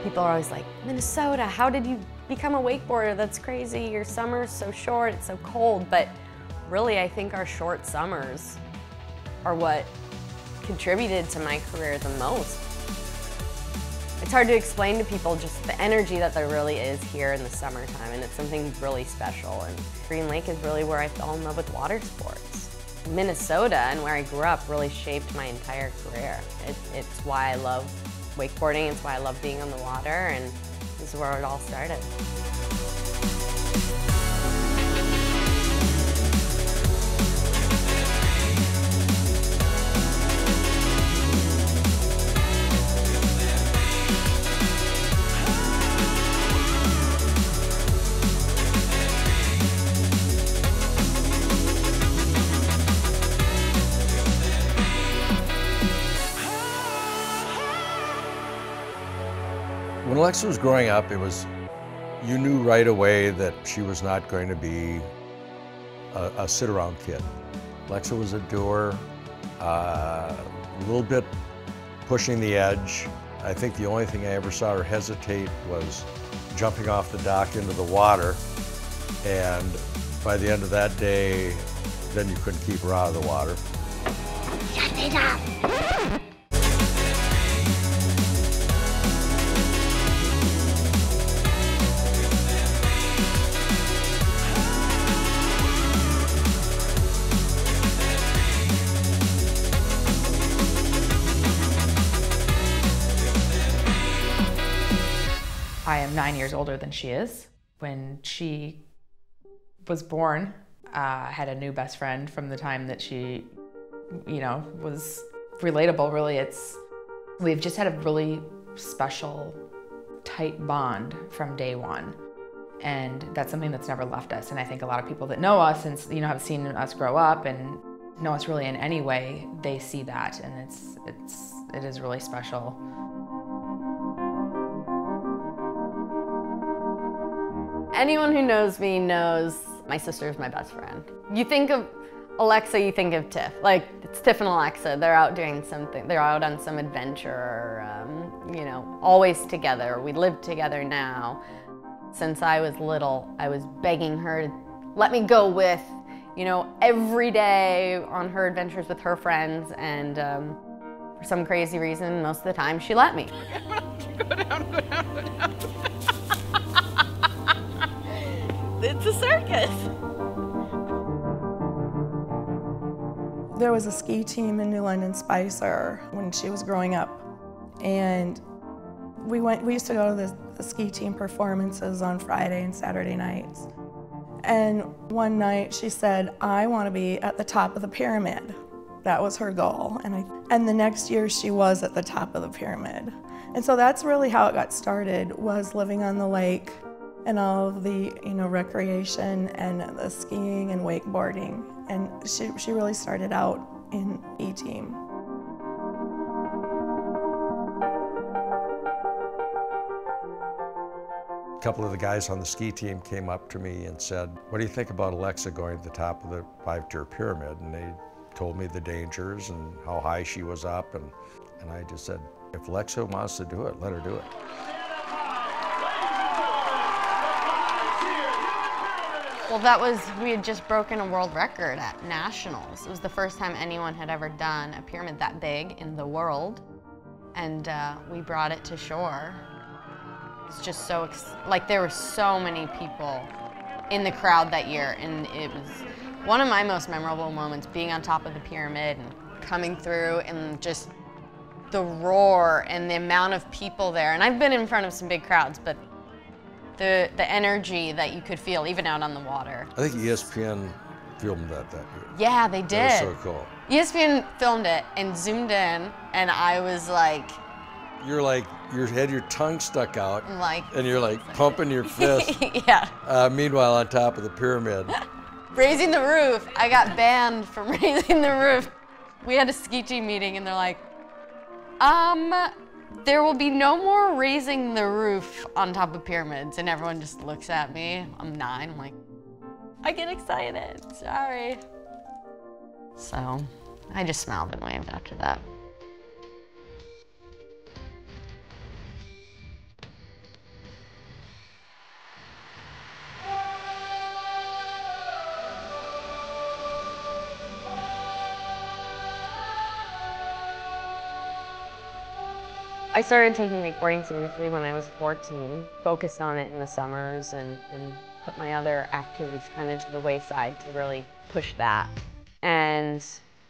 People are always like, Minnesota, how did you become a wakeboarder? That's crazy, your summer's so short, it's so cold. But really, I think our short summers are what contributed to my career the most. It's hard to explain to people just the energy that there really is here in the summertime, and it's something really special. And Green Lake is really where I fell in love with water sports. Minnesota and where I grew up really shaped my entire career. It's why I love wakeboarding, it's why I love being on the water, and this is where it all started. When Alexa was growing up, you knew right away that she was not going to be a sit-around kid. Alexa was a doer, a little bit pushing the edge. I think the only thing I ever saw her hesitate was jumping off the dock into the water. And by the end of that day, then you couldn't keep her out of the water. Shut it up! I am 9 years older than she is. When she was born, I had a new best friend from the time that she, was relatable, really. We've just had a really special, tight bond from day one. And that's something that's never left us. And I think a lot of people that know us and, have seen us grow up and know us really in any way, they see that. And it is really special. Anyone who knows me knows my sister is my best friend. You think of Alexa, you think of Tiff. Like, it's Tiff and Alexa. They're out doing something. They're out on some adventure, always together. We live together now. Since I was little, I was begging her to let me go with, every day on her adventures with her friends. And for some crazy reason, most of the time, she let me. Go down, go down, go down. It's a circus. There was a ski team in New London Spicer when she was growing up, and we used to go to the ski team performances on Friday and Saturday nights. And one night she said, I want to be at the top of the pyramid. That was her goal. And the next year she was at the top of the pyramid. And so that's really how it got started, was living on the lake and all of the recreation and the skiing and wakeboarding. And she really started out in E-Team. A couple of the guys on the ski team came up to me and said, what do you think about Alexa going to the top of the 5-tier pyramid? And they told me the dangers and how high she was up. And I just said, if Alexa wants to do it, let her do it. Well, we had just broken a world record at Nationals. It was the first time anyone had ever done a pyramid that big in the world. And we brought it to shore. It's just so, there were so many people in the crowd that year. And it was one of my most memorable moments, being on top of the pyramid and coming through and just the roar and the amount of people there. And I've been in front of some big crowds, but the energy that you could feel even out on the water. I think ESPN filmed that year. Yeah, they did. That was so cool. ESPN filmed it and zoomed in, and I was like... You had your tongue stuck out, and you're like pumping your fist. Yeah. Meanwhile, on top of the pyramid. Raising the roof. I got banned from raising the roof. We had a ski team meeting, and they're like, there will be no more raising the roof on top of pyramids. And everyone just looks at me. I'm 9. I'm like, I get excited. Sorry. So I just smiled and waved after that. I started taking wakeboarding seriously when I was 14, focused on it in the summers and put my other activities kind of to the wayside to really push that. And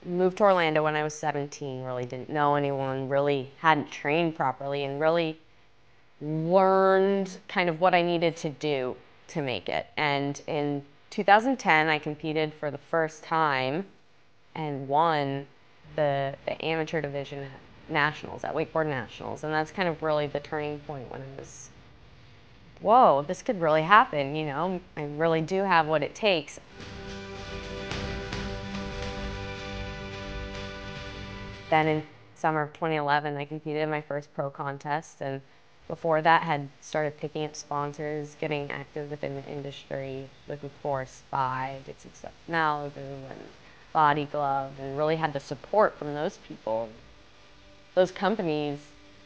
moved to Orlando when I was 17, really didn't know anyone, really hadn't trained properly, and really learned kind of what I needed to do to make it. And in 2010, I competed for the first time and won the amateur division at Nationals, at Wakeboard Nationals. And that's kind of really the turning point when I was, whoa, this could really happen, you know? I really do have what it takes. Then in summer of 2011, I competed in my first pro contest, and before that had started picking up sponsors, getting active within the industry, looking for Spy, did some stuff with Malibu and Body Glove, and really had the support from those people. Those companies,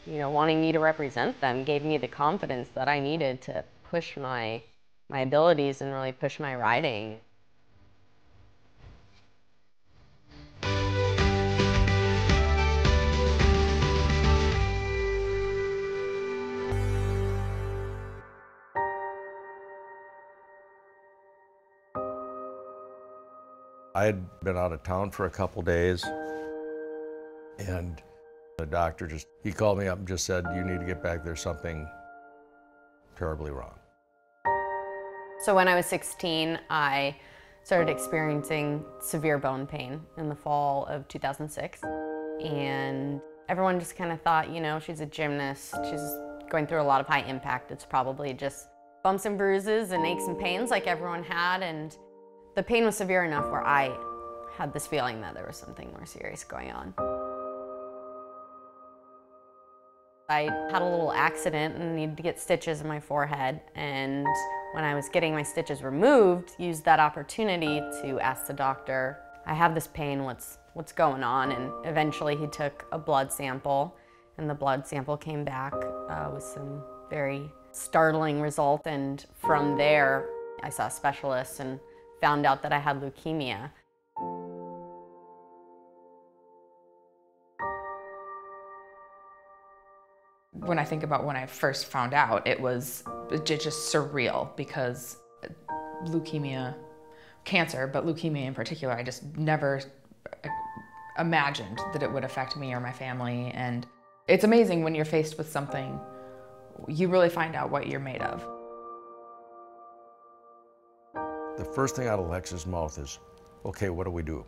you know, wanting me to represent them gave me the confidence that I needed to push my abilities and really push my riding. I had been out of town for a couple days, and the doctor he called me up and just said, you need to get back, there's something terribly wrong. So when I was 16, I started experiencing severe bone pain in the fall of 2006. And everyone just kind of thought, you know, she's a gymnast, she's going through a lot of high impact. It's probably just bumps and bruises and aches and pains like everyone had. And the pain was severe enough where I had this feeling that there was something more serious going on. I had a little accident and needed to get stitches in my forehead, and when I was getting my stitches removed, used that opportunity to ask the doctor, I have this pain, what's going on? And eventually he took a blood sample, and the blood sample came back with some very startling result, and from there I saw a specialist and found out that I had leukemia. When I think about when I first found out, it was just surreal because leukemia, cancer, but leukemia in particular, I just never imagined that it would affect me or my family. And it's amazing when you're faced with something, you really find out what you're made of. The first thing out of Lex's mouth is, okay, what do we do?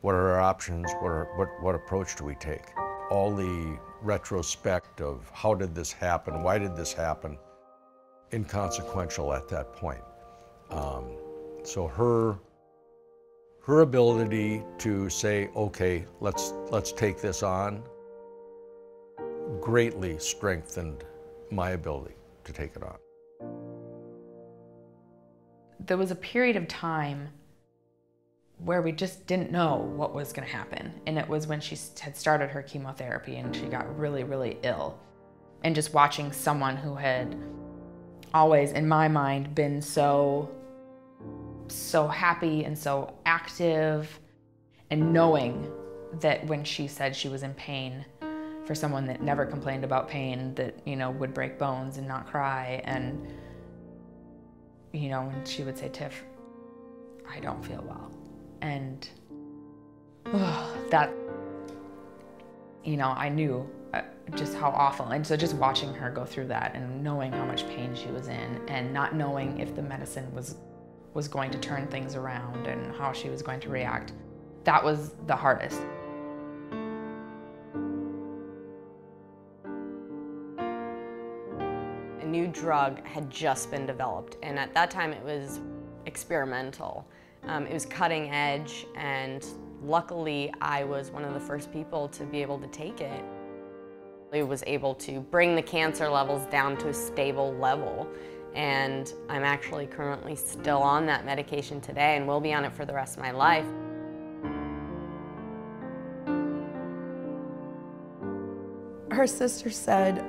What are our options? What approach do we take? All the retrospect of how did this happen? Why did this happen? Inconsequential at that point. So her ability to say, okay, let's take this on, greatly strengthened my ability to take it on. There was a period of time where we just didn't know what was going to happen. And it was when she had started her chemotherapy and she got really, really ill. And just watching someone who had always, in my mind, been so happy and so active, and knowing that when she said she was in pain, for someone that never complained about pain, that, you know, would break bones and not cry, and, you know, when she would say, Tiff, I don't feel well. And that, you know, I knew just how awful. And so just watching her go through that and knowing how much pain she was in and not knowing if the medicine was going to turn things around and how she was going to react, that was the hardest. A new drug had just been developed, and at that time it was experimental. It was cutting edge, and luckily I was one of the first people to be able to take it. It was able to bring the cancer levels down to a stable level, and I'm actually currently still on that medication today and will be on it for the rest of my life. Her sister said,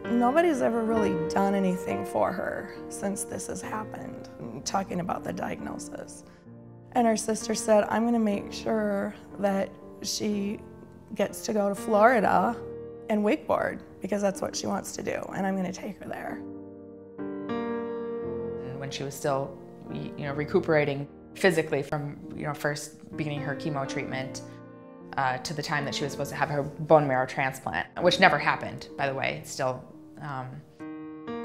nobody's ever really done anything for her since this has happened, talking about the diagnosis. And her sister said, I'm going to make sure that she gets to go to Florida and wakeboard because that's what she wants to do, and I'm going to take her there. And when she was still, recuperating physically from, first beginning her chemo treatment to the time that she was supposed to have her bone marrow transplant, which never happened, by the way. Still,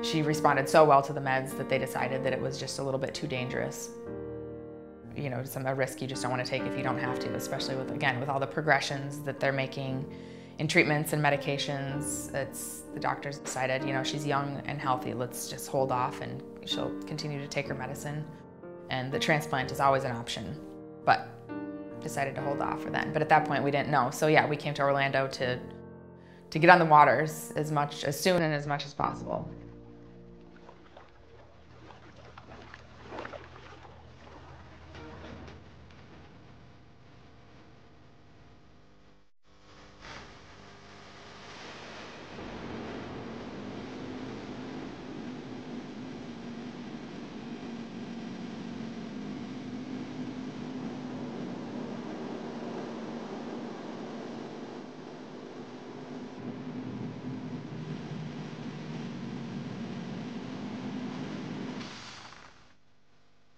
she responded so well to the meds that they decided that it was just a little bit too dangerous. A risk you just don't want to take if you don't have to, especially with all the progressions that they're making in treatments and medications. The doctors decided, she's young and healthy, let's just hold off and she'll continue to take her medicine. And the transplant is always an option, but decided to hold off for then. But at that point we didn't know. So yeah, we came to Orlando to get on the waters as soon and as much as possible.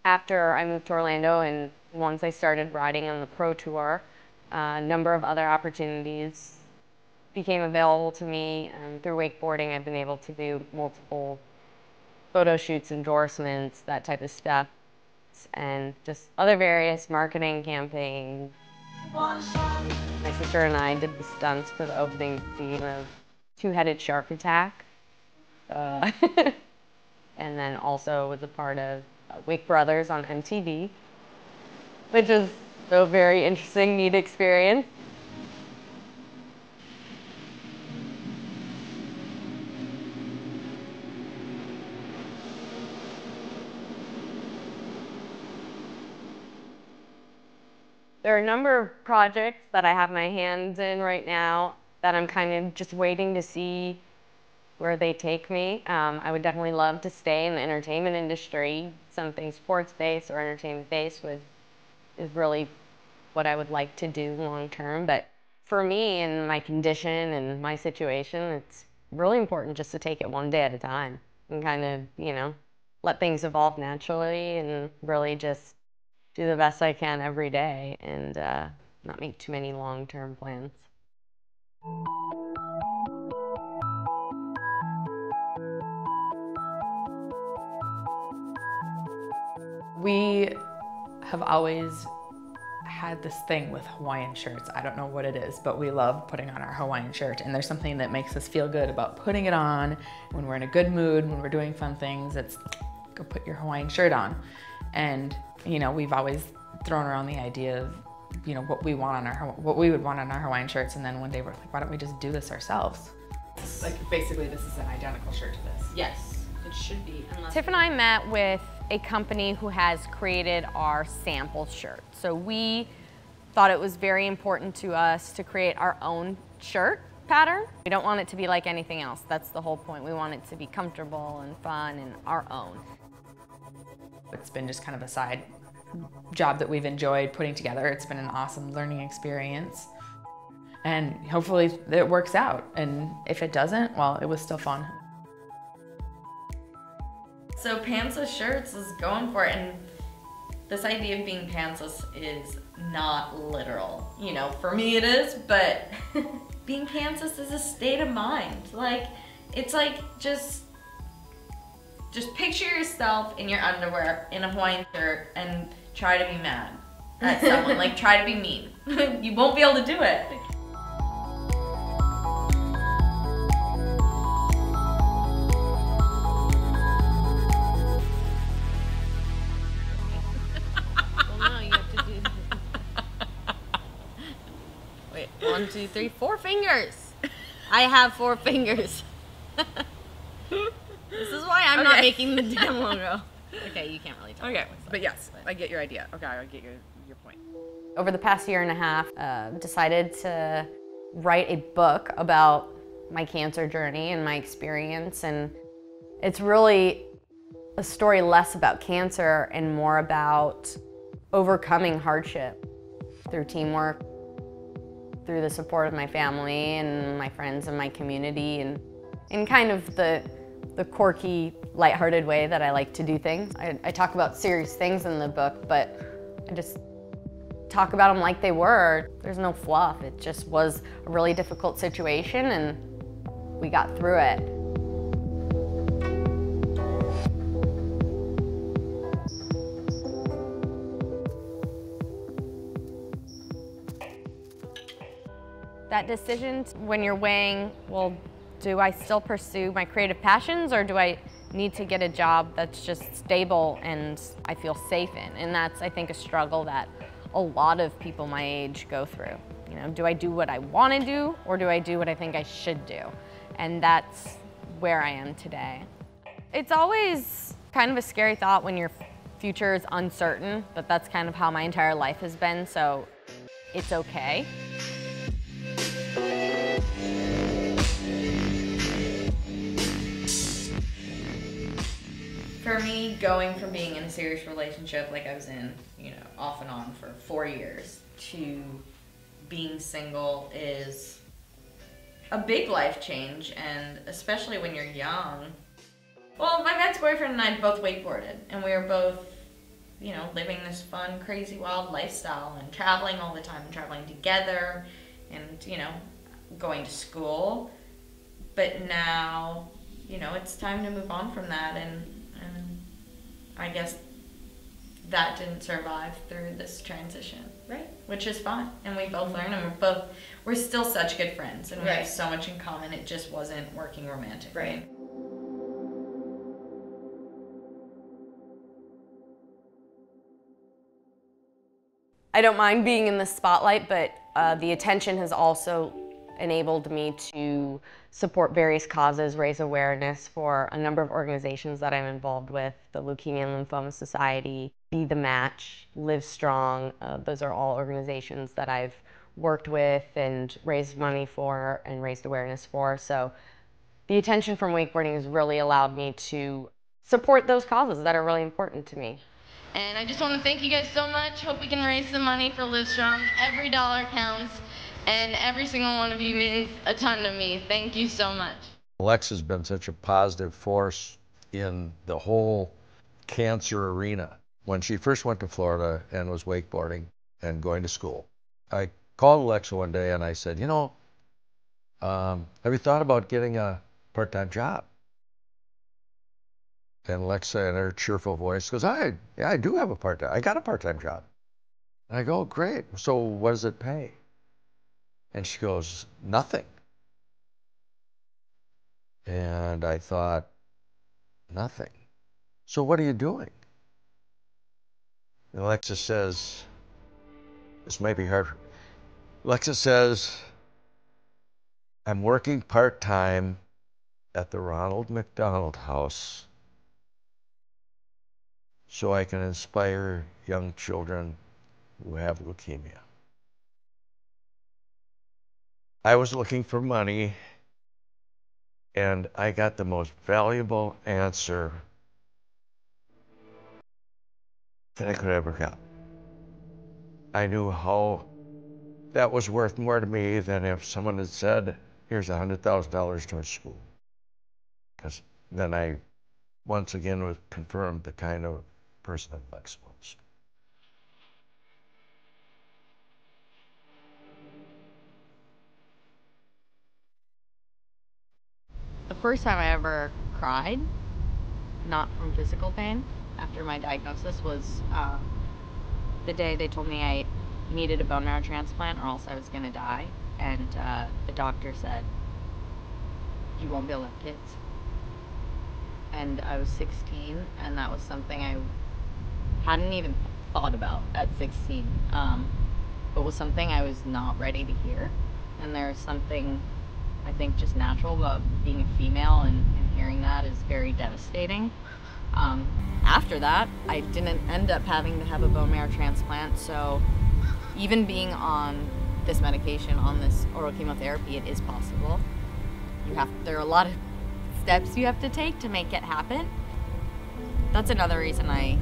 After I moved to Orlando and once I started riding on the pro tour, a number of other opportunities became available to me. Through wakeboarding, I've been able to do multiple photo shoots, endorsements, that type of stuff, and just other various marketing campaigns. My sister and I did the stunts for the opening scene of Two-Headed Shark Attack. And then also was a part of Wake Brothers on MTV, which was a very interesting, neat experience. There are a number of projects that I have my hands in right now that I'm kind of just waiting to see where they take me. I would definitely love to stay in the entertainment industry. Something sports-based or entertainment-based is really what I would like to do long-term. But for me and my condition and my situation, it's really important just to take it one day at a time and kind of, let things evolve naturally and really just do the best I can every day and not make too many long-term plans. We have always had this thing with Hawaiian shirts. I don't know what it is, but we love putting on our Hawaiian shirt, and there's something that makes us feel good about putting it on when we're in a good mood, when we're doing fun things. It's go put your Hawaiian shirt on. And we've always thrown around the idea of what we would want on our Hawaiian shirts, and then one day we're like, why don't we just do this ourselves? Basically this is an identical shirt to this. Yes, it should be. Tiff and I met with a company who has created our sample shirt. So we thought it was very important to us to create our own shirt pattern. We don't want it to be like anything else. That's the whole point. We want it to be comfortable and fun and our own. It's been just kind of a side job that we've enjoyed putting together. It's been an awesome learning experience. And hopefully it works out. And if it doesn't, well, it was still fun. So pantsless shirts is going for it, and this idea of being pantsless is not literal. For me it is, but being pantsless is a state of mind. It's like just picture yourself in your underwear in a Hawaiian shirt and try to be mad at someone, try to be mean. You won't be able to do it. Wait, 1, 2, 3, 4 fingers. I have 4 fingers. This is why I'm not making the damn logo. Okay, you can't really tell. Okay, but yes, I get your idea. Okay, I get your point. Over the past year and a half, decided to write a book about my cancer journey and my experience, and it's really a story less about cancer and more about overcoming hardship through teamwork, through the support of my family and my friends and my community, and in kind of the quirky, lighthearted way that I like to do things. I talk about serious things in the book, but I just talk about them like they were. There's no fluff. It just was a really difficult situation, and we got through it. That decision when you're weighing, well, do I still pursue my creative passions, or do I need to get a job that's just stable and I feel safe in? And that's, I think, a struggle that a lot of people my age go through. You know, do I do what I want to do, or do I do what I think I should do? And that's where I am today. It's always kind of a scary thought when your future is uncertain, but that's kind of how my entire life has been, so it's okay. For me, going from being in a serious relationship like I was in, you know, off and on for 4 years, to being single is a big life change, and especially when you're young. Well, my ex-boyfriend and I both wakeboarded, and we were both, you know, living this fun, crazy, wild lifestyle and traveling all the time, and traveling together, and, you know, going to school. But now, you know, it's time to move on from that, and I guess that didn't survive through this transition. Right. Which is fine. And we both learned, and we're still such good friends, and we have so much in common. It just wasn't working romantically. Right. I don't mind being in the spotlight, but the attention has also enabled me to support various causes, raise awareness for a number of organizations that I'm involved with, the Leukemia and Lymphoma Society, Be the Match, Live Strong. Those are all organizations that I've worked with and raised money for and raised awareness for. So the attention from wakeboarding has really allowed me to support those causes that are really important to me. And I just want to thank you guys so much. Hope we can raise some money for Live Strong. Every dollar counts, and every single one of you means a ton to me. Thank you so much. Alexa's been such a positive force in the whole cancer arena. When she first went to Florida and was wakeboarding and going to school, I called Alexa one day and I said, you know, have you thought about getting a part-time job? And Alexa, in her cheerful voice, goes, yeah, I do have a part-time. I got a part-time job. And I go, great. So what does it pay? And she goes, nothing. And I thought, nothing. So what are you doing? And Alexa says, this may be hard. Alexa says, I'm working part-time at the Ronald McDonald House so I can inspire young children who have leukemia. I was looking for money, and I got the most valuable answer that I could ever get. I knew how that was worth more to me than if someone had said, here's $100,000 towards school. Because then I, once again, was confirmed the kind of person that Lex was. The first time I ever cried, not from physical pain, after my diagnosis was the day they told me I needed a bone marrow transplant or else I was gonna die. And the doctor said, you won't be able to have kids. And I was 16, and that was something I hadn't even thought about at 16. But was something I was not ready to hear. And there's something, I think, just natural about being a female, and hearing that is very devastating. After that, I didn't end up having to have a bone marrow transplant, so even being on this medication, on this oral chemotherapy, it is possible. There are a lot of steps you have to take to make it happen. That's another reason I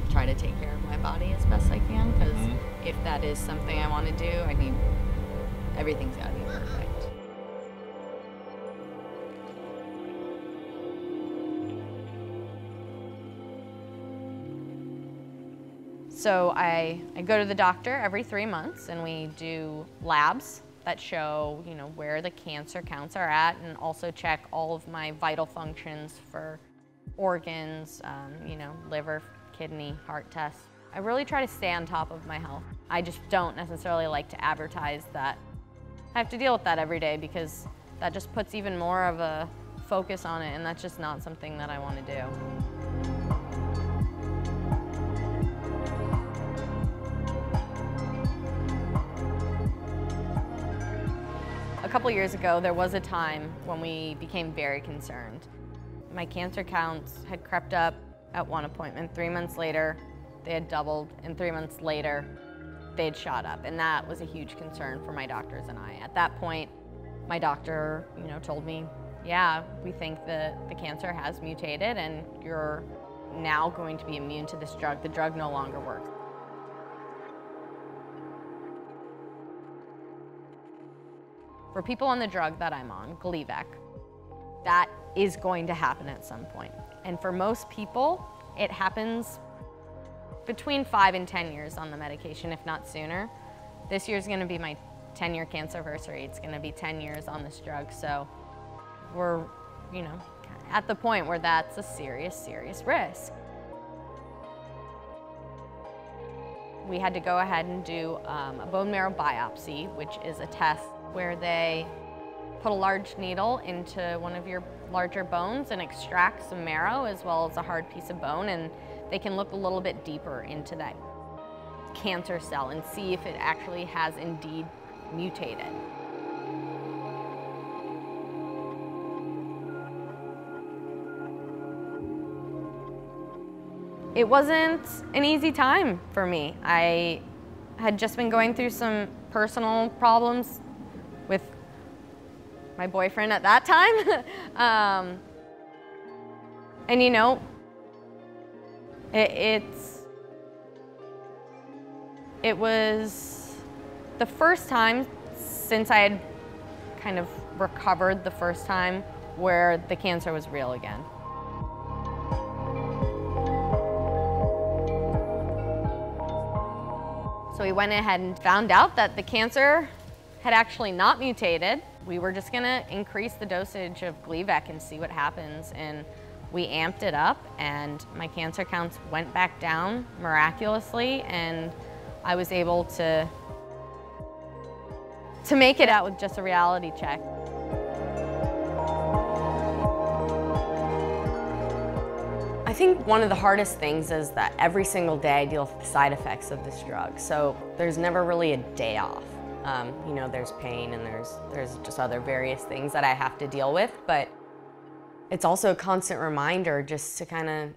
try to to take care of my body as best I can, because if that is something I want to do, I mean, everything's got to be perfect. So I go to the doctor every 3 months, and we do labs that show, you know, where the cancer counts are at, and also check all of my vital functions for organs, you know, liver, kidney, heart tests. I really try to stay on top of my health. I just don't necessarily like to advertise that I have to deal with that every day, because that just puts even more of a focus on it, and that's just not something that I want to do. A couple years ago, there was a time when we became very concerned. My cancer counts had crept up at one appointment. 3 months later, they had doubled, and 3 months later, they had shot up. And that was a huge concern for my doctors and I. At that point, my doctor, you know, told me, yeah, we think that the cancer has mutated and you're now going to be immune to this drug. The drug no longer works. For people on the drug that I'm on, Gleevec, that is going to happen at some point. And for most people, it happens between 5 and 10 years on the medication, if not sooner. This year's gonna be my 10-year cancerversary. It's gonna be 10 years on this drug. So we're, you know, at the point where that's a serious, serious risk. We had to go ahead and do a bone marrow biopsy, which is a test where they put a large needle into one of your larger bones and extract some marrow as well as a hard piece of bone, and they can look a little bit deeper into that cancer cell and see if it actually has indeed mutated. It wasn't an easy time for me. I had just been going through some personal problems with my boyfriend at that time. And you know, it was the first time since I had kind of recovered the first time where the cancer was real again. So we went ahead and found out that the cancer had actually not mutated. We were just gonna increase the dosage of Gleevec and see what happens. And we amped it up, and my cancer counts went back down miraculously, and I was able to make it out with just a reality check. I think one of the hardest things is that every single day I deal with the side effects of this drug. So there's never really a day off. You know, there's pain and there's just other various things that I have to deal with, but it's also a constant reminder just to kind of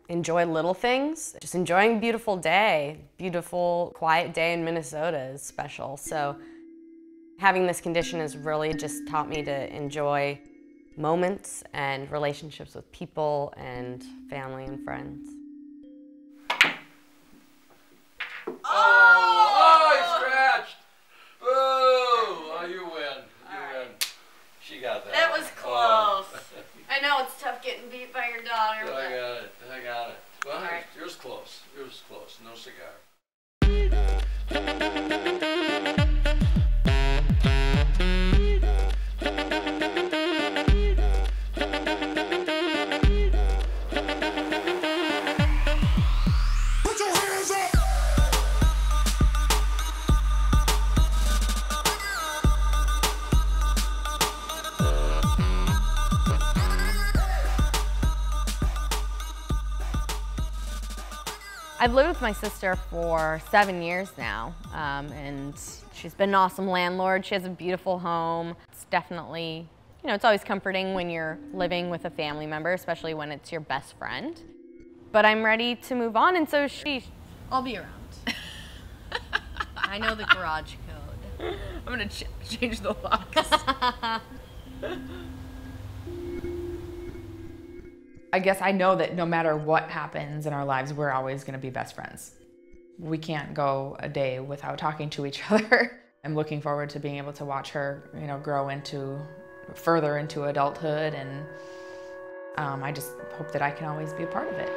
enjoy little things. Just enjoying a beautiful day, beautiful, quiet day in Minnesota is special. So having this condition has really just taught me to enjoy moments and relationships with people and family and friends. Oh, he scratched! Boo! Oh, you win. You win. She got that. That was close. I know it's tough getting beat by your daughter. I But... got it. I got it. Well, right. It was close. It was close. No cigar. I've lived with my sister for 7 years now, and she's been an awesome landlord. She has a beautiful home. It's definitely, you know, it's always comforting when you're living with a family member, especially when it's your best friend. But I'm ready to move on, and so I'll be around. I know the garage code. I'm gonna change the locks. I guess I know that no matter what happens in our lives, we're always going to be best friends. We can't go a day without talking to each other. I'm looking forward to being able to watch her, you know, grow further into adulthood, and I just hope that I can always be a part of it.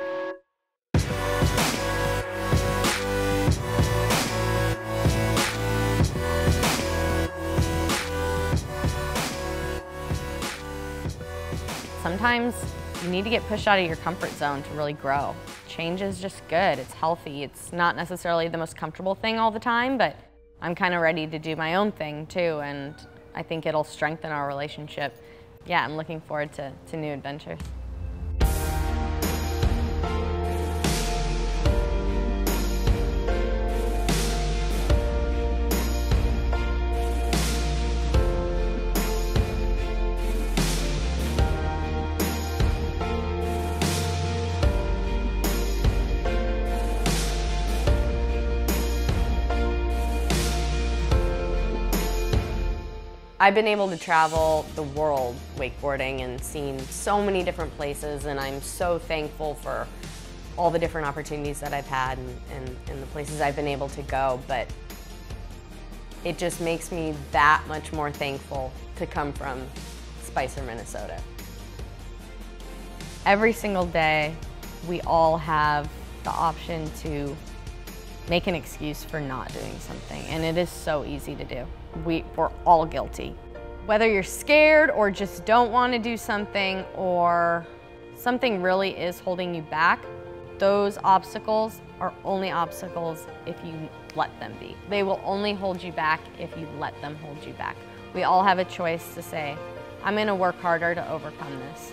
Sometimes you need to get pushed out of your comfort zone to really grow. Change is just good, it's healthy. It's not necessarily the most comfortable thing all the time, but I'm kind of ready to do my own thing too, and I think it'll strengthen our relationship. Yeah, I'm looking forward to new adventures. I've been able to travel the world wakeboarding and seen so many different places, and I'm so thankful for all the different opportunities that I've had and the places I've been able to go, but it just makes me that much more thankful to come from Spicer, Minnesota. Every single day, we all have the option to make an excuse for not doing something, and it is so easy to do. We're all guilty. Whether you're scared or just don't want to do something, or something really is holding you back, those obstacles are only obstacles if you let them be. They will only hold you back if you let them hold you back. We all have a choice to say, I'm going to work harder to overcome this.